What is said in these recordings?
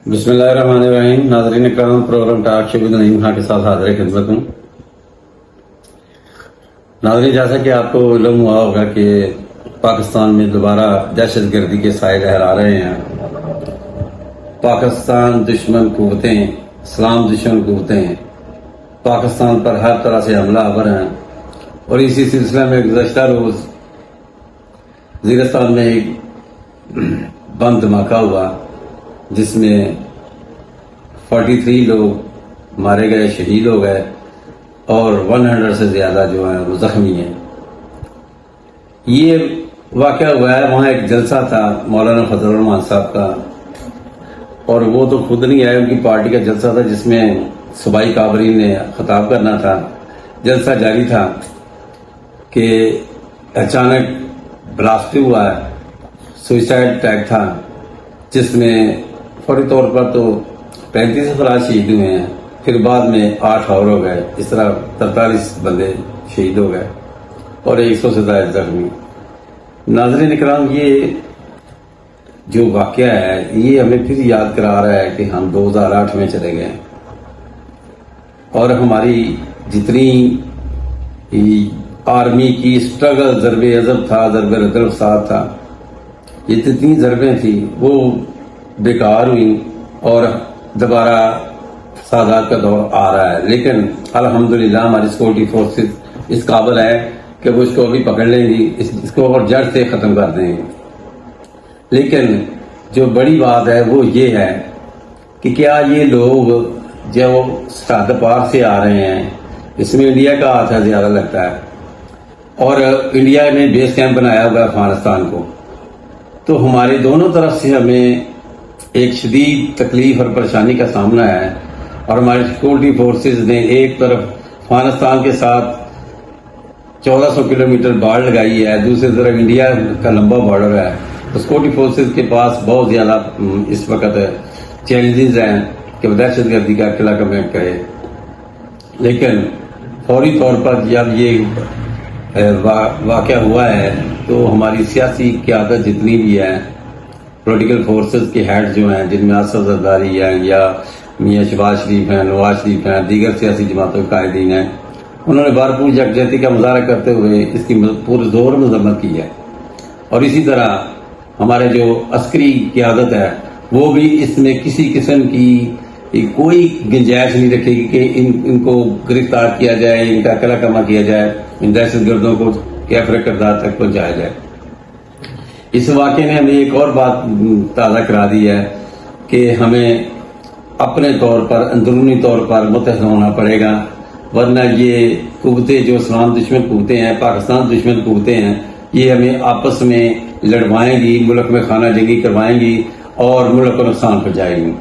بسم اللہ الرحمن الرحیم. ناظرین اکرام، پروگرام ٹاک شو ود نعیم خان کے ساتھ حاضر خدمت ہوں. ناظرین، جیسا کہ آپ کو علم ہوا ہوگا کہ پاکستان میں دوبارہ دہشت گردی کے سائے لہرا رہے ہیں. پاکستان دشمن قوتیں، اسلام دشمن قوتیں پاکستان پر ہر طرح سے حملہ آور ہیں. اور اسی سلسلے میں گزشتہ روز وزیرستان میں ایک بم دھماکہ ہوا جس میں 43 لوگ مارے گئے، شہید ہو گئے اور 100 سے زیادہ جو ہیں وہ زخمی ہیں. یہ واقعہ ہوا ہے، وہاں ایک جلسہ تھا مولانا فضل الرحمان صاحب کا، اور وہ تو خود نہیں آئے، ان کی پارٹی کا جلسہ تھا جس میں صوبائی کابرین نے خطاب کرنا تھا. جلسہ جاری تھا کہ اچانک بلاسٹ ہوا ہے، سوئسائڈ اٹیک تھا جس میں فوری طور پر تو 35 افراد شہید ہوئے ہیں، پھر بعد میں 8 اور ہو گئے. اس طرح 43 بندے شہید ہو گئے اور 100 سے زائد زخمی. ناظرین اکرام، یہ جو واقعہ ہے یہ ہمیں پھر یاد کرا رہا ہے کہ ہم 2008 میں چلے گئے اور ہماری جتنی آرمی کی اسٹرگل، ضرب عضب تھا، ضرب ردل فساد تھا، یہ جتنی ضربیں تھیں وہ بیکار ہوئی اور دوبارہ فسادات کا دور آ رہا ہے. لیکن الحمدللہ ہماری سیکورٹی فورسز اس قابل ہے کہ وہ اس کو ابھی پکڑ لیں گی، اس کو اور جڑ سے ختم کر دیں گے. لیکن جو بڑی بات ہے وہ یہ ہے کہ کیا یہ لوگ جو سرحد پار سے آ رہے ہیں، اس میں انڈیا کا ہاتھ ہے زیادہ لگتا ہے، اور انڈیا نے بیس کیمپ بنایا ہوا ہے افغانستان کو، تو ہمارے دونوں طرف سے ہمیں ایک شدید تکلیف اور پریشانی کا سامنا ہے. اور ہماری سیکورٹی فورسز نے ایک طرف افغانستان کے ساتھ 1400 کلومیٹر باڑ لگائی ہے، دوسری طرف انڈیا کا لمبا بارڈر ہے. تو سیکورٹی فورسز کے پاس بہت زیادہ اس وقت چیلنجز ہیں کہ وہ دہشت گردی کا قلعہ کمیٹ کرے. لیکن فوری طور پر جب یہ واقعہ ہوا ہے تو ہماری سیاسی قیادت جتنی بھی ہے، پولیٹیکل فورسز کے ہیڈ جو ہیں، جن میں اسد زرداری ہیں یا میاں شہباز شریف ہیں، نواز شریف ہیں، دیگر سیاسی جماعتوں کے قائدین ہیں، انہوں نے بھرپور یکجہتی کا مظاہرہ کرتے ہوئے اس کی پورے زور مذمت کی ہے. اور اسی طرح ہمارے جو عسکری قیادت ہے وہ بھی اس میں کسی قسم کی کوئی گنجائش نہیں رکھے گی کہ ان کو گرفتار کیا جائے، ان کا قلعہ کما کیا جائے، ان دہشت گردوں کو کیفر کردار تک پہنچایا جائے. اس واقعے نے ہمیں ایک اور بات تازہ کرا دی ہے کہ ہمیں اپنے طور پر، اندرونی طور پر متحد ہونا پڑے گا، ورنہ یہ قوتیں جو اسلام دشمن قوتیں ہیں، پاکستان دشمن قوتیں ہیں، یہ ہمیں آپس میں لڑوائیں گی، ملک میں خانہ جنگی کروائیں گی اور ملک کو نقصان پہنچائیں گی.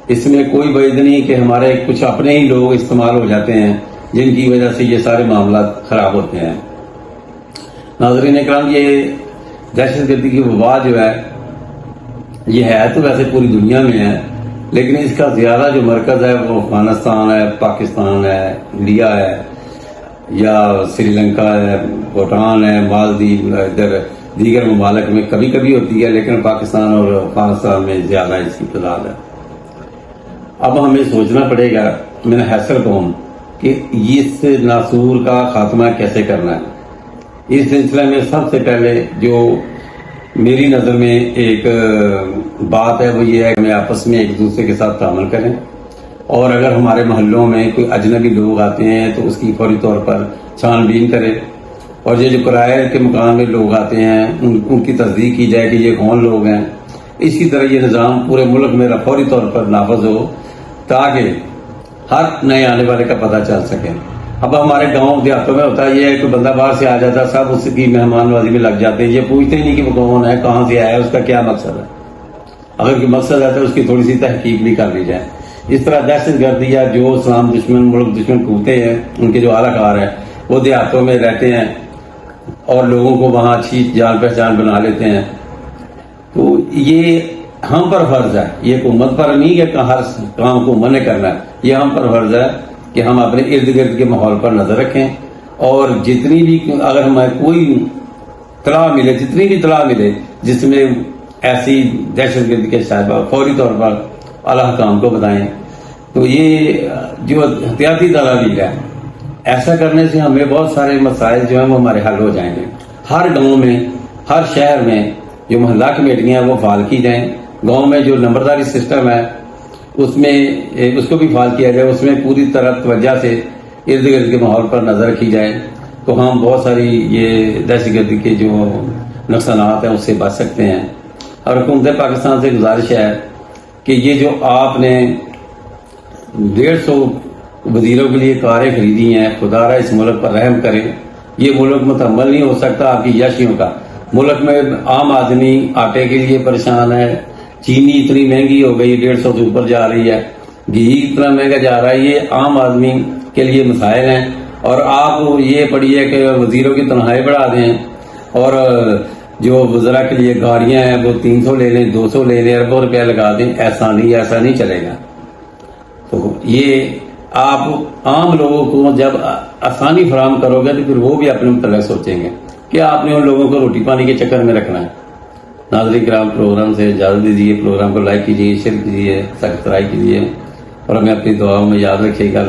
اس میں کوئی بعید نہیں کہ ہمارے کچھ اپنے ہی لوگ استعمال ہو جاتے ہیں جن کی وجہ سے یہ سارے معاملات خراب ہوتے ہیں. ناظرین اکرام، یہ دہشت گردی کی وبا جو ہے یہ ہے تو ویسے پوری دنیا میں ہے، لیکن اس کا زیادہ جو مرکز ہے وہ افغانستان ہے، پاکستان ہے، انڈیا ہے، یا سری لنکا ہے، بھوٹان ہے، مالدیپ، ادھر دیگر ممالک میں کبھی کبھی ہوتی ہے، لیکن پاکستان اور افغانستان میں زیادہ اس کی تعداد ہے. اب ہمیں سوچنا پڑے گا من حیثیت قوم کہ اس ناسور کا خاتمہ کیسے کرنا ہے. اس سلسلے میں سب سے پہلے جو میری نظر میں ایک بات ہے وہ یہ ہے کہ ہمیں آپس میں ایک دوسرے کے ساتھ تعامل کریں، اور اگر ہمارے محلوں میں کوئی اجنبی لوگ آتے ہیں تو اس کی فوری طور پر چھان بین کرے، اور یہ جو کرائے کے مقام میں لوگ آتے ہیں ان کی تصدیق کی جائے کہ یہ کون لوگ ہیں. اسی طرح یہ نظام پورے ملک میں فوری طور پر نافذ ہو تاکہ ہر نئے آنے والے کا پتہ چل سکے. اب ہمارے گاؤں دیہاتوں میں ہوتا ہے یہ ہے کہ بندہ باہر سے آ جاتا ہے، سب اس کی مہمان نوازی میں لگ جاتے ہیں، یہ پوچھتے ہی نہیں کہ وہ کون ہے، کہاں سے آیا ہے، اس کا کیا مقصد ہے. اگر کوئی مقصد ہے تو اس کی تھوڑی سی تحقیق بھی کر لی جائے. اس طرح دہشت گردی یا جو اسلام دشمن، ملک دشمن قوتیں ہیں، ان کے جو اعلی کار ہیں وہ دیہاتوں میں رہتے ہیں اور لوگوں کو وہاں اچھی جان پہچان بنا لیتے ہیں. تو یہ ہم پر فرض ہے، یہ حکومت پر نہیں کہ ہر کام کو منع کرنا ہے، یہ ہم پر فرض ہے کہ ہم اپنے ارد گرد کے ماحول پر نظر رکھیں، اور جتنی بھی اگر ہمیں کوئی اطلاع ملے، جتنی بھی اطلاع ملے جس میں ایسی دہشت گردی کے شائبہ فوری طور پر اعلیٰ حکام کو بتائیں. تو یہ جو احتیاطی تدابیر ہے، ایسا کرنے سے ہمیں بہت سارے مسائل جو ہیں وہ ہمارے حل ہو جائیں گے. ہر گاؤں میں، ہر شہر میں جو محلہ کمیٹیاں ہیں وہ فعال کی جائیں. گاؤں میں جو نمبرداری سسٹم ہے اس میں اس کو بھی فعال کیا جائے. اس میں پوری طرح توجہ سے ارد گرد کے ماحول پر نظر رکھی جائے تو ہم بہت ساری یہ دہشت گردی کے جو نقصانات ہیں اس سے بچ سکتے ہیں. اور حکومت پاکستان سے گزارش ہے کہ یہ جو آپ نے 150 وزیروں کے لیے کاریں خریدی ہیں، خدا را اس ملک پر رحم کرے. یہ ملک متحمل نہیں ہو سکتا آپ کی یاشیوں کا. ملک میں عام آدمی آٹے کے لیے پریشان ہے، چینی اتنی مہنگی ہو گئی 150 سے اوپر جا رہی ہے، گھی اتنا مہنگا جا رہا ہے. یہ عام آدمی کے لیے مسائل ہیں. اور آپ یہ پڑھیے کہ وزیروں کی تنخواہیں بڑھا دیں اور جو وزراء کے لیے گاڑیاں ہیں وہ 300 لے لیں، 200 لے لیں، اربوں روپیہ لگا دیں. ایسا نہیں چلے گا. تو یہ آپ عام لوگوں کو جب آسانی فراہم کرو گے تو پھر وہ بھی اپنے متعلق سوچیں گے کہ آپ نے ان لوگوں کو روٹی پانی کے چکر میں رکھنا ہے. ناظرین کرام، پروگرام سے اجازت دیجیے. پروگرام کو لائک کیجیے، شیئر کیجیے، سبسکرائب کیجیے اور ہمیں اپنی دعاؤں میں یاد رکھیے گا.